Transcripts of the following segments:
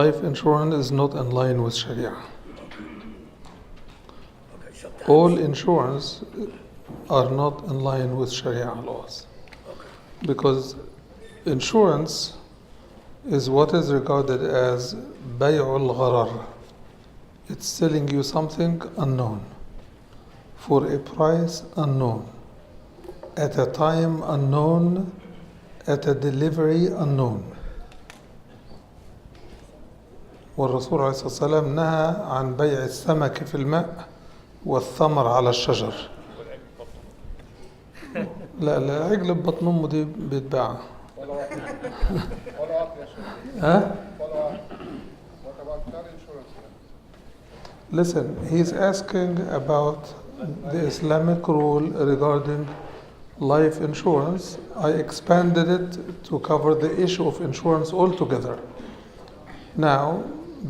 life insurance is not in line with Sharia. Okay, sometimes. All insurance are not in line with Sharia laws. Okay. Because insurance is what is regarded as bay'ul gharar. It's selling you something unknown for a price unknown, at a time unknown, at a delivery unknown. والرسول عليه الصلاة والسلام نهى عن بيع السمك في الماء والثمر على الشجر. لا لا، عجل ببطن امه دي بيتباع. ها؟ What about car insurance? Listen, he's asking about the Islamic rule regarding life insurance. I expanded it to cover the issue of insurance altogether. Now,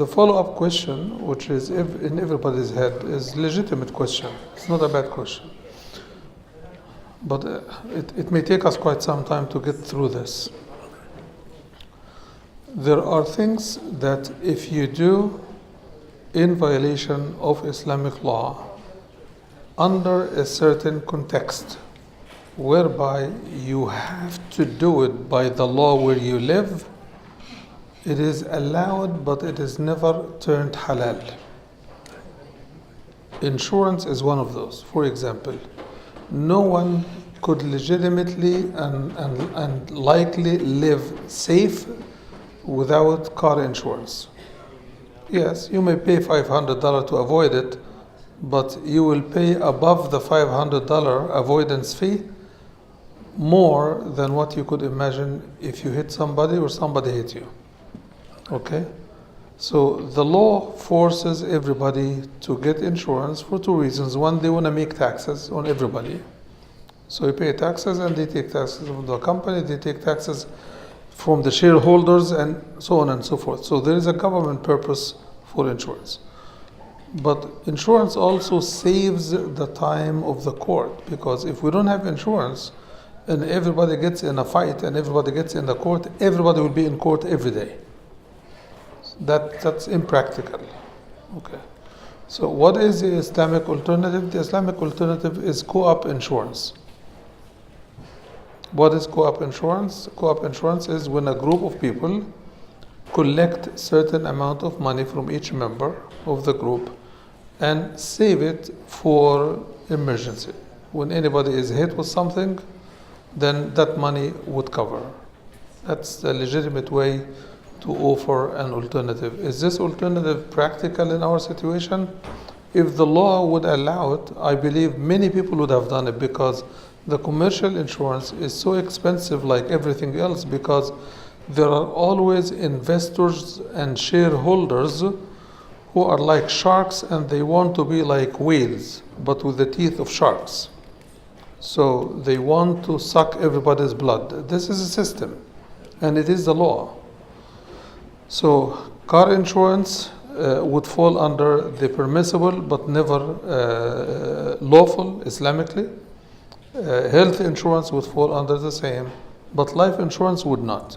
the follow-up question, which is in everybody's head, is a legitimate question. It's not a bad question. But it may take us quite some time to get through this. There are things that if you do in violation of Islamic law under a certain context, whereby you have to do it by the law where you live, it is allowed, but it is never turned halal. Insurance is one of those. For example, no one could legitimately and likely live safe without car insurance. Yes, you may pay $500 to avoid it, but you will pay above the $500 avoidance fee more than what you could imagine if you hit somebody or somebody hit you. Okay? So the law forces everybody to get insurance for two reasons. One, they want to make taxes on everybody. So you pay taxes, and they take taxes from the company, they take taxes from the shareholders, and so on and so forth. So there is a government purpose for insurance. But insurance also saves the time of the court, because if we don't have insurance and everybody gets in a fight and everybody gets in the court, everybody will be in court every day. That's impractical. Okay. So what is the Islamic alternative? The Islamic alternative is co-op insurance. What is co-op insurance? Co-op insurance is when a group of people collect certain amount of money from each member of the group and save it for emergency. When anybody is hit with something, then that money would cover. That's a legitimate way to offer an alternative. Is this alternative practical in our situation? If the law would allow it, I believe many people would have done it, because the commercial insurance is so expensive, like everything else, because there are always investors and shareholders who are like sharks, and they want to be like whales, but with the teeth of sharks. So they want to suck everybody's blood. This is a system, and it is the law. So car insurance would fall under the permissible but never lawful Islamically. Health insurance would fall under the same, but life insurance would not.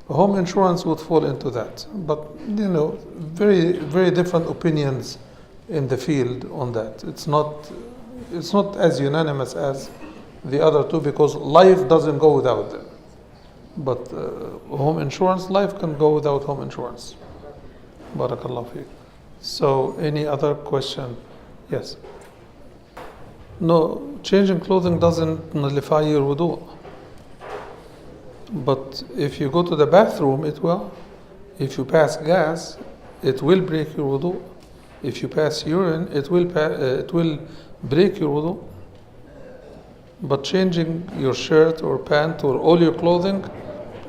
Home insurance would fall into that, but very, very different opinions in the field on that. It's not as unanimous as the other two, because life doesn't go without them. But home insurance, life can go without home insurance. Barakallahu feek. So, any other question? Yes. No, changing clothing doesn't nullify your wudu. But if you go to the bathroom, it will. If you pass gas, it will break your wudu. If you pass urine, it will break your wudu. But changing your shirt or pant or all your clothing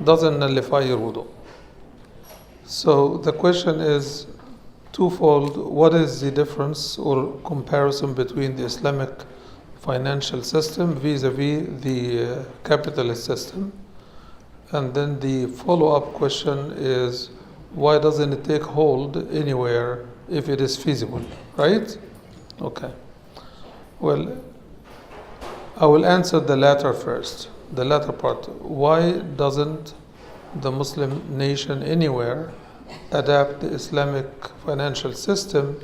doesn't nullify your wudu. So the question is twofold. What is the difference or comparison between the Islamic financial system vis-a-vis the capitalist system? And then the follow-up question is, why doesn't it take hold anywhere if it is feasible, right? Okay. Well, I will answer the latter first, the latter part. Why doesn't the Muslim nation anywhere adapt the Islamic financial system,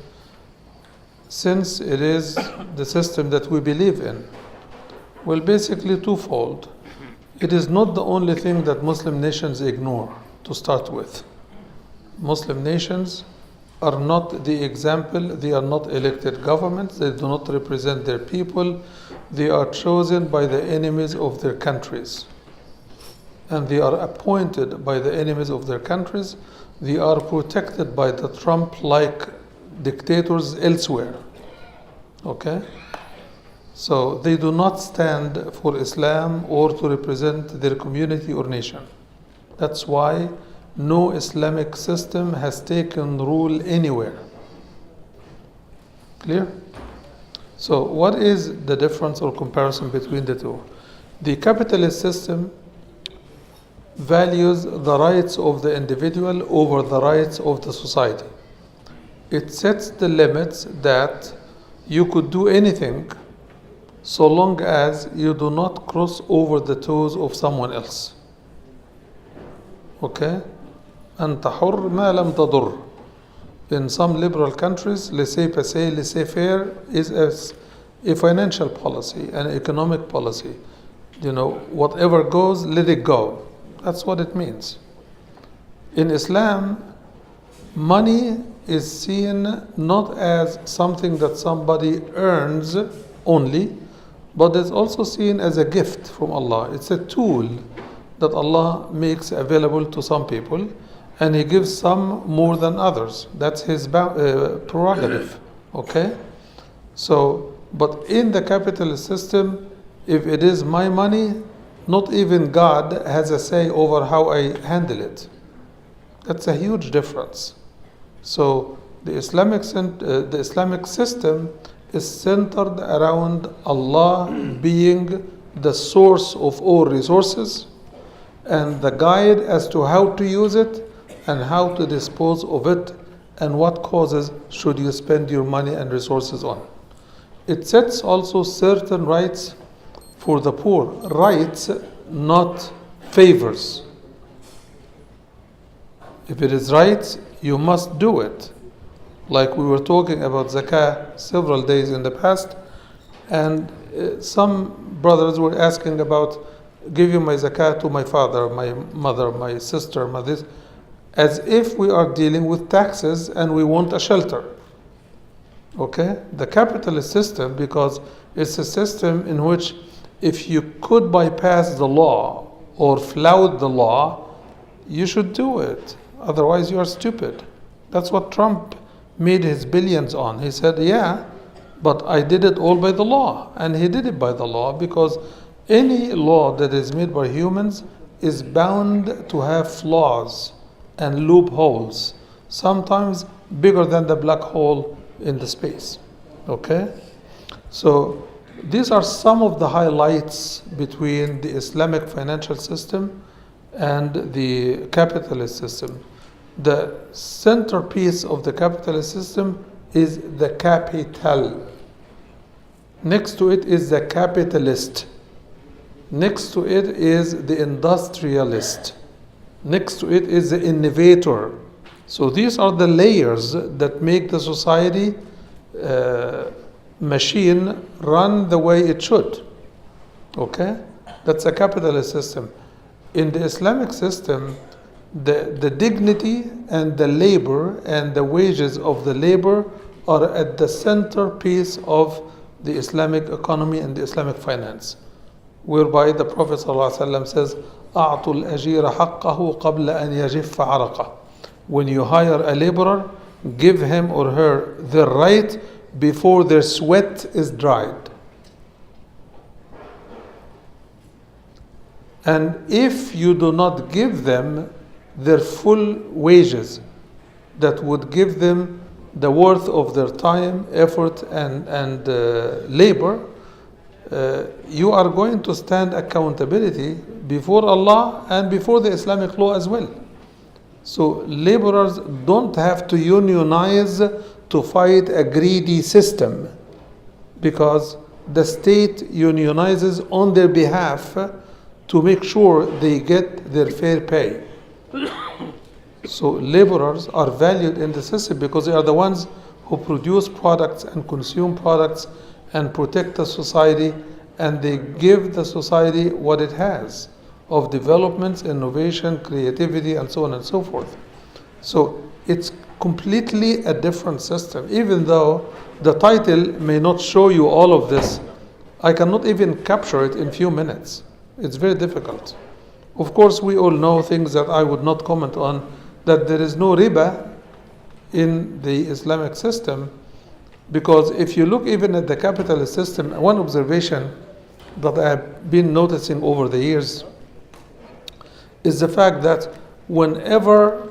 since it is the system that we believe in? Well, basically twofold. It is not the only thing that Muslim nations ignore to start with. Muslim nations are not the example, they are not elected governments, they do not represent their people, they are chosen by the enemies of their countries. And they are appointed by the enemies of their countries, they are protected by the Trump-like dictators elsewhere. Okay? So they do not stand for Islam or to represent their community or nation. That's why no Islamic system has taken rule anywhere. Clear? So what is the difference or comparison between the two? The capitalist system values the rights of the individual over the rights of the society. It sets the limits that you could do anything so long as you do not cross over the toes of someone else. Okay? أنت حر ما لم تضر. In some liberal countries, laissez-passer, laissez-faire is a financial policy, an economic policy. You know, whatever goes, let it go. That's what it means. In Islam, money is seen not as something that somebody earns only, but it's also seen as a gift from Allah. It's a tool that Allah makes available to some people, and He gives some more than others. That's His prerogative. Okay? So, but in the capitalist system, if it is my money, not even God has a say over how I handle it. That's a huge difference. So the Islamic system is centered around Allah being the source of all resources and the guide as to how to use it and how to dispose of it and what causes should you spend your money and resources on. It sets also certain rights for the poor. Rights, not favors. If it is right, you must do it. Like we were talking about zakah several days in the past, and some brothers were asking about, give you my zakah to my father, my mother, my sister, my this, as if we are dealing with taxes and we want a shelter. Okay? The capitalist system, because it's a system in which if you could bypass the law or flout the law, you should do it. Otherwise, you are stupid. That's what Trump made his billions on. He said, yeah, but I did it all by the law. And he did it by the law because any law that is made by humans is bound to have flaws and loopholes, sometimes bigger than the black hole in the space. Okay? So these are some of the highlights between the Islamic financial system and the capitalist system. The centerpiece of the capitalist system is the capital. Next to it is the capitalist. Next to it is the industrialist. Next to it is the innovator. So these are the layers that make the society machine run the way it should. Okay? That's a capitalist system. In the Islamic system, the dignity and the labor and the wages of the labor are at the centerpiece of the Islamic economy and the Islamic finance, whereby the Prophet ﷺ says, أعطوا الأجير حقه قبل أن يجف عرقه. When you hire a laborer, give him or her the right before their sweat is dried. And if you do not give them their full wages that would give them the worth of their time, effort, and labor, you are going to stand accountability before Allah and before the Islamic law as well. So laborers don't have to unionize to fight a greedy system, because the state unionizes on their behalf to make sure they get their fair pay. So laborers are valued in the system because they are the ones who produce products and consume products and protect the society, and they give the society what it has of developments, innovation, creativity, and so on and so forth. So it's completely a different system. Even though the title may not show you all of this, I cannot even capture it in few minutes. It's very difficult. Of course, we all know things that I would not comment on, that there is no riba in the Islamic system, because if you look even at the capitalist system, one observation that I have been noticing over the years is the fact that whenever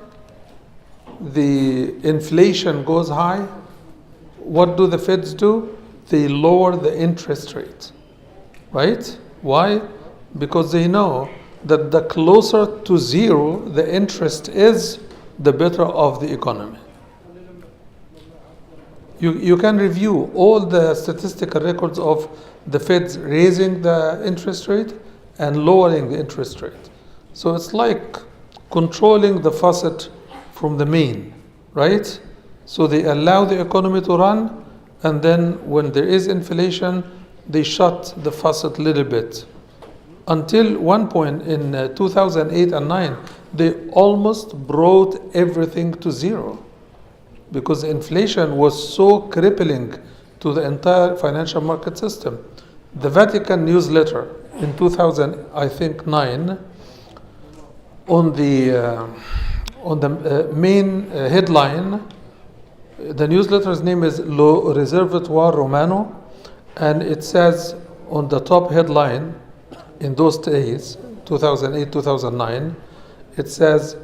the inflation goes high, what do the Feds do? They lower the interest rate, right? Why? Because they know that the closer to zero the interest is, the better of the economy. You can review all the statistical records of the Feds raising the interest rate and lowering the interest rate. So it's like controlling the faucet from the main, right? So they allow the economy to run, and then when there is inflation, they shut the faucet a little bit. Until one point in 2008 and 9, they almost brought everything to zero, because inflation was so crippling to the entire financial market system. The Vatican newsletter in 2000, I think 9, on the main headline, the newsletter's name is Lo Riservatoire Romano, and it says on the top headline, in those days, 2008, 2009, it says,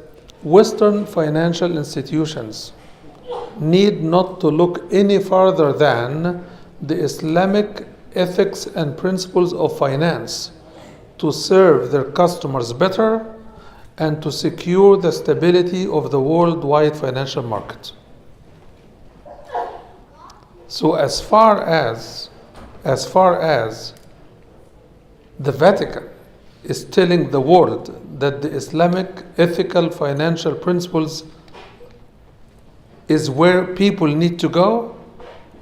Western financial institutions need not to look any farther than the Islamic ethics and principles of finance to serve their customers better and to secure the stability of the worldwide financial market. So as far as the Vatican is telling the world that the Islamic ethical financial principles is where people need to go,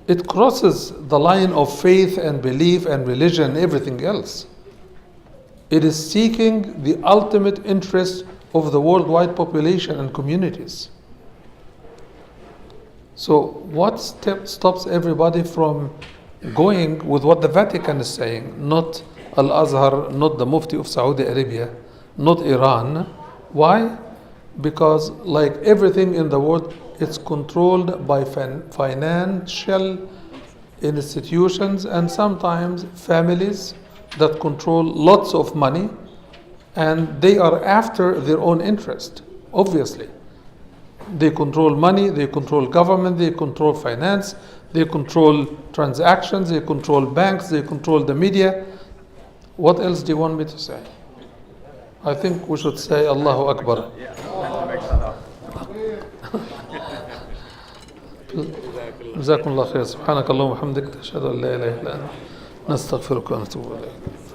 it crosses the line of faith and belief and religion and everything else. It is seeking the ultimate interest of the worldwide population and communities. So what stops everybody from going with what the Vatican is saying, not Al-Azhar, not the Mufti of Saudi Arabia, not Iran? Why? Because like everything in the world, it's controlled by financial institutions and sometimes families that control lots of money, and they are after their own interest, obviously. They control money, they control government, they control finance, they control transactions, they control banks, they control the media. What else do you want me to say? I think we should say Allahu Akbar. جزاكم الله خير. سبحانك اللهم وبحمدك، نشهد أن لا إله إلا أنت، نستغفرك ونتوب إليك.